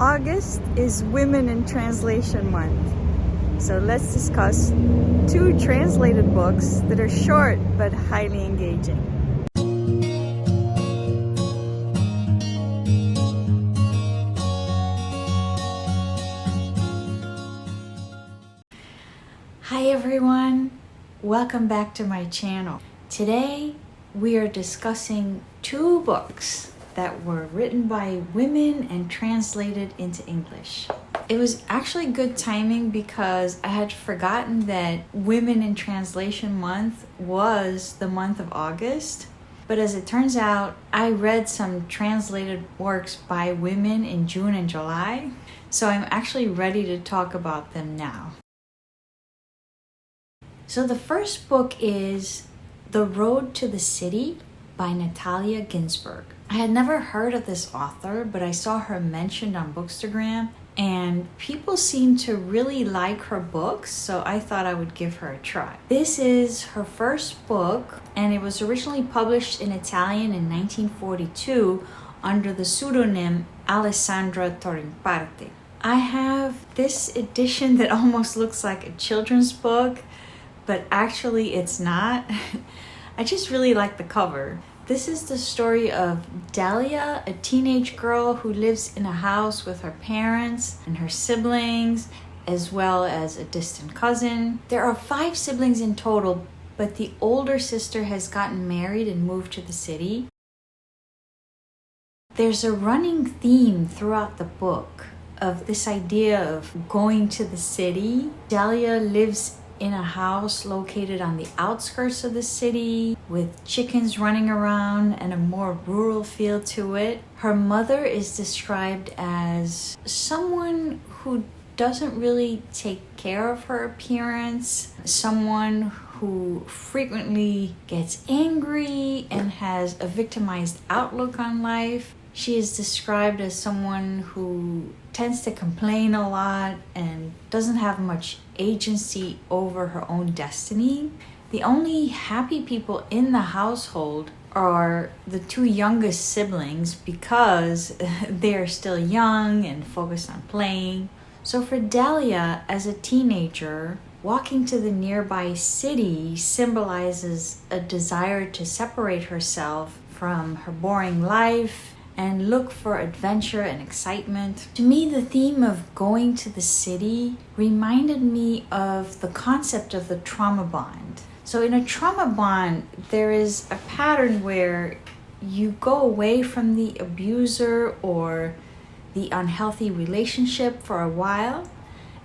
August is Women in Translation Month. So let's discuss two translated books that are short but highly engaging. Hi everyone, welcome back to my channel. Today we are discussing two books that were written by women and translated into English. It was actually good timing because I had forgotten that Women in Translation Month was the month of August. But as it turns out, I read some translated works by women in June and July, so I'm actually ready to talk about them now. So the first book is The Road to the City by Natalia Ginsburg. I had never heard of this author, but I saw her mentioned on Bookstagram, and people seem to really like her books, so I thought I would give her a try. This is her first book, and it was originally published in Italian in 1942 under the pseudonym Alessandra Torrimparte. I have this edition that almost looks like a children's book, but actually it's not. I just really like the cover. This is the story of Delia, a teenage girl who lives in a house with her parents and her siblings, as well as a distant cousin. There are 5 siblings in total, but the older sister has gotten married and moved to the city. There's a running theme throughout the book of this idea of going to the city. Delia lives in a house located on the outskirts of the city with chickens running around and a more rural feel to it. Her mother is described as someone who doesn't really take care of her appearance, someone who frequently gets angry and has a victimized outlook on life. She is described as someone who tends to complain a lot and doesn't have much agency over her own destiny. The only happy people in the household are the 2 youngest siblings because they are still young and focused on playing. So for Delia, as a teenager, walking to the nearby city symbolizes a desire to separate herself from her boring life and look for adventure and excitement. To me, the theme of going to the city reminded me of the concept of the trauma bond. So in a trauma bond, there is a pattern where you go away from the abuser or the unhealthy relationship for a while,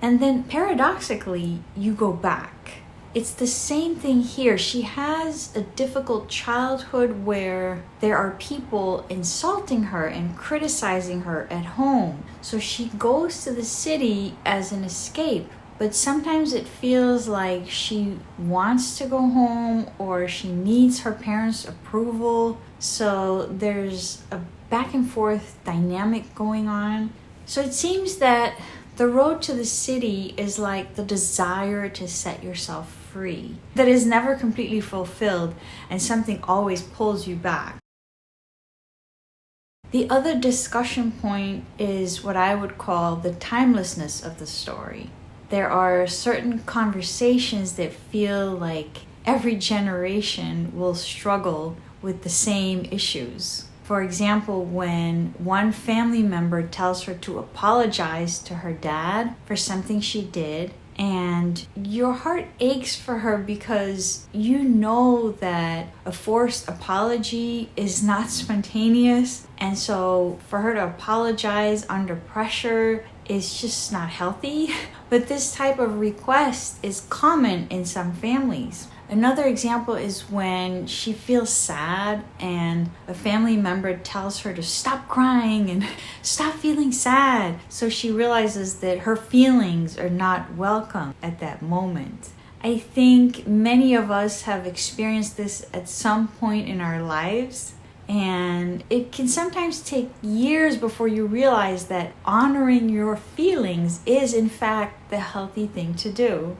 and then paradoxically, you go back. It's the same thing here. She has a difficult childhood where there are people insulting her and criticizing her at home. So she goes to the city as an escape. But sometimes it feels like she wants to go home or she needs her parents' approval. So there's a back and forth dynamic going on. So it seems that the road to the city is like the desire to set yourself free that is never completely fulfilled, and something always pulls you back. The other discussion point is what I would call the timelessness of the story. There are certain conversations that feel like every generation will struggle with the same issues. For example, when one family member tells her to apologize to her dad for something she did, and your heart aches for her because you know that a forced apology is not spontaneous, and so for her to apologize under pressure is just not healthy. But this type of request is common in some families. Another example is when she feels sad and a family member tells her to stop crying and stop feeling sad. So she realizes that her feelings are not welcome at that moment. I think many of us have experienced this at some point in our lives. And it can sometimes take years before you realize that honoring your feelings is in fact the healthy thing to do.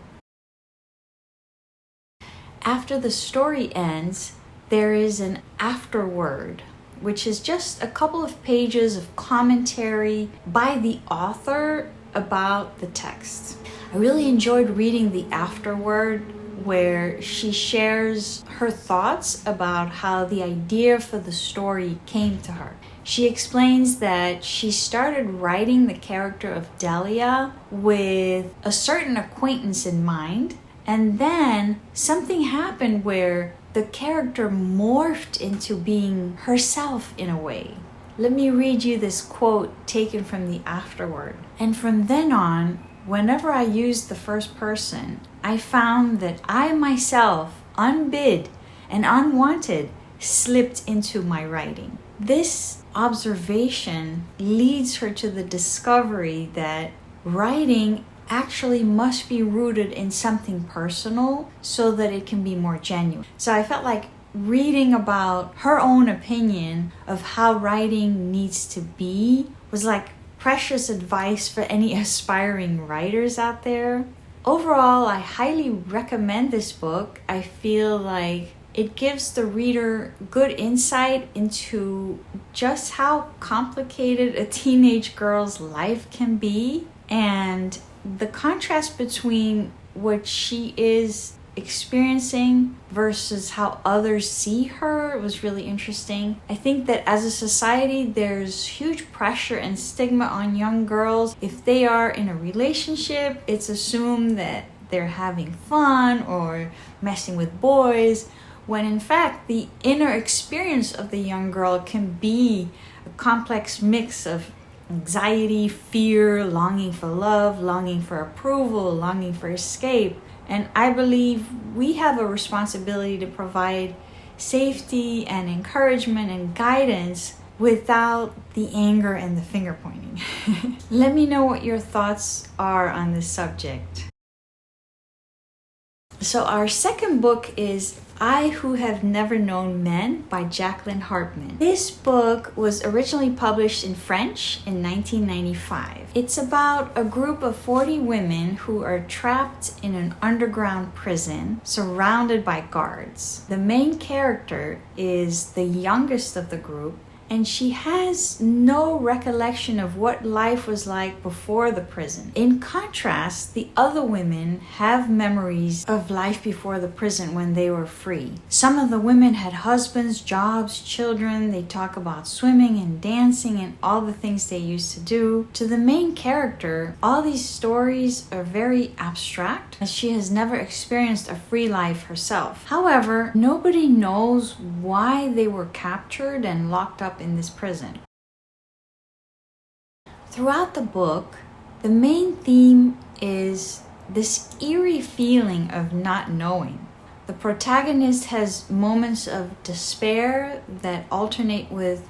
After the story ends, there is an afterword which is just a couple of pages of commentary by the author about the text. I really enjoyed reading the afterword, where she shares her thoughts about how the idea for the story came to her. She explains that she started writing the character of Delia with a certain acquaintance in mind, and then something happened where the character morphed into being herself in a way. Let me read you this quote taken from the afterword. And from then on, whenever I used the first person, I found that I myself, unbid and unwanted, slipped into my writing. This observation leads her to the discovery that writing actually must be rooted in something personal so that it can be more genuine. So I felt like reading about her own opinion of how writing needs to be was like precious advice for any aspiring writers out there. Overall, I highly recommend this book. I feel like it gives the reader good insight into just how complicated a teenage girl's life can be, and the contrast between what she is experiencing versus how others see her was really interesting. I think that as a society, there's huge pressure and stigma on young girls. If they are in a relationship, it's assumed that they're having fun or messing with boys, when in fact the inner experience of the young girl can be a complex mix of anxiety, fear, longing for love, longing for approval, longing for escape. And I believe we have a responsibility to provide safety and encouragement and guidance without the anger and the finger pointing. Let me know what your thoughts are on this subject. So our second book is I Who Have Never Known Men by Jacqueline Harpman. This book was originally published in French in 1995. It's about a group of 40 women who are trapped in an underground prison surrounded by guards. The main character is the youngest of the group, and she has no recollection of what life was like before the prison. In contrast, the other women have memories of life before the prison when they were free. Some of the women had husbands, jobs, children. They talk about swimming and dancing and all the things they used to do. To the main character, all these stories are very abstract, as she has never experienced a free life herself. However, nobody knows why they were captured and locked up in this prison. Throughout the book, the main theme is this eerie feeling of not knowing. The protagonist has moments of despair that alternate with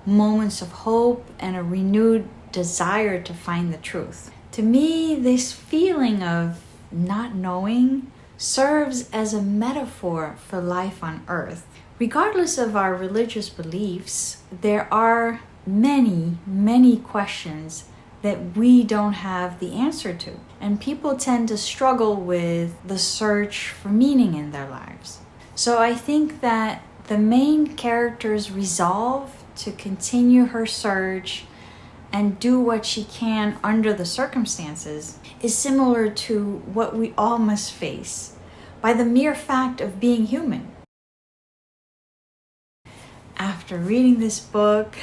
moments of hope and a renewed desire to find the truth. To me, this feeling of not knowing serves as a metaphor for life on earth. Regardless of our religious beliefs, there are many questions that we don't have the answer to. And people tend to struggle with the search for meaning in their lives. So I think that the main character's resolve to continue her search and do what she can under the circumstances is similar to what we all must face by the mere fact of being human. After reading this book,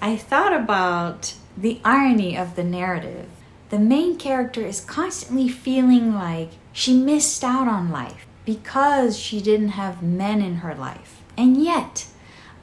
I thought about the irony of the narrative. The main character is constantly feeling like she missed out on life because she didn't have men in her life. And yet,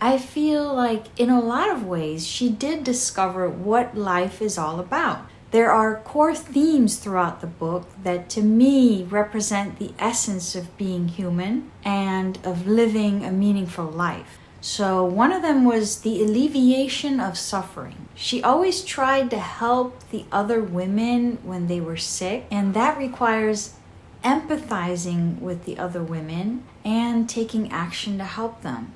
I feel like in a lot of ways, she did discover what life is all about. There are core themes throughout the book that to me represent the essence of being human and of living a meaningful life. So one of them was the alleviation of suffering. She always tried to help the other women when they were sick, and that requires empathizing with the other women and taking action to help them.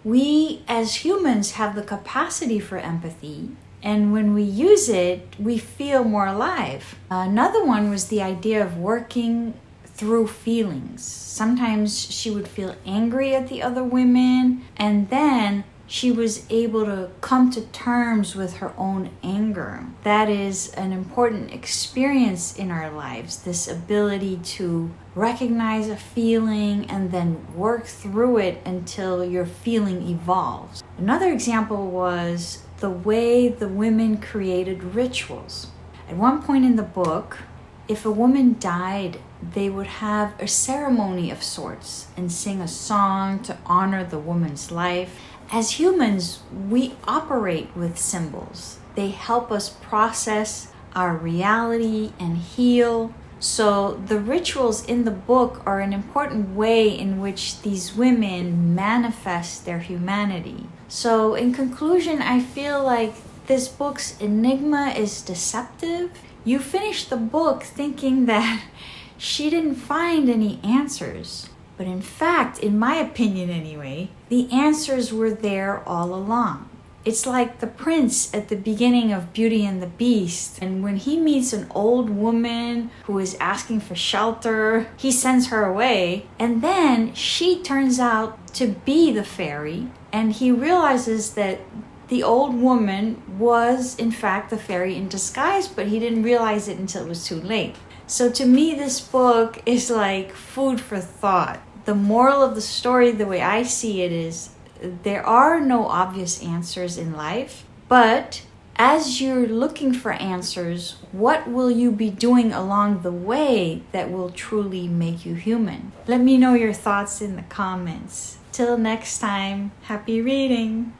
We as humans have the capacity for empathy, and when we use it, we feel more alive. Another one was the idea of working through feelings. Sometimes she would feel angry at the other women, and then she was able to come to terms with her own anger. That is an important experience in our lives, this ability to recognize a feeling and then work through it until your feeling evolves. Another example was the way the women created rituals. At one point in the book, if a woman died, they would have a ceremony of sorts and sing a song to honor the woman's life. As humans, we operate with symbols. They help us process our reality and heal. So the rituals in the book are an important way in which these women manifest their humanity. So in conclusion, I feel like this book's enigma is deceptive. You finish the book thinking that she didn't find any answers. But in fact, in my opinion anyway, the answers were there all along. It's like the prince at the beginning of Beauty and the Beast. And when he meets an old woman who is asking for shelter, he sends her away. And then she turns out to be the fairy. And he realizes that the old woman was in fact the fairy in disguise, but he didn't realize it until it was too late. So to me, this book is like food for thought. The moral of the story, the way I see it, is there are no obvious answers in life, but as you're looking for answers, what will you be doing along the way that will truly make you human? Let me know your thoughts in the comments. Till next time, happy reading!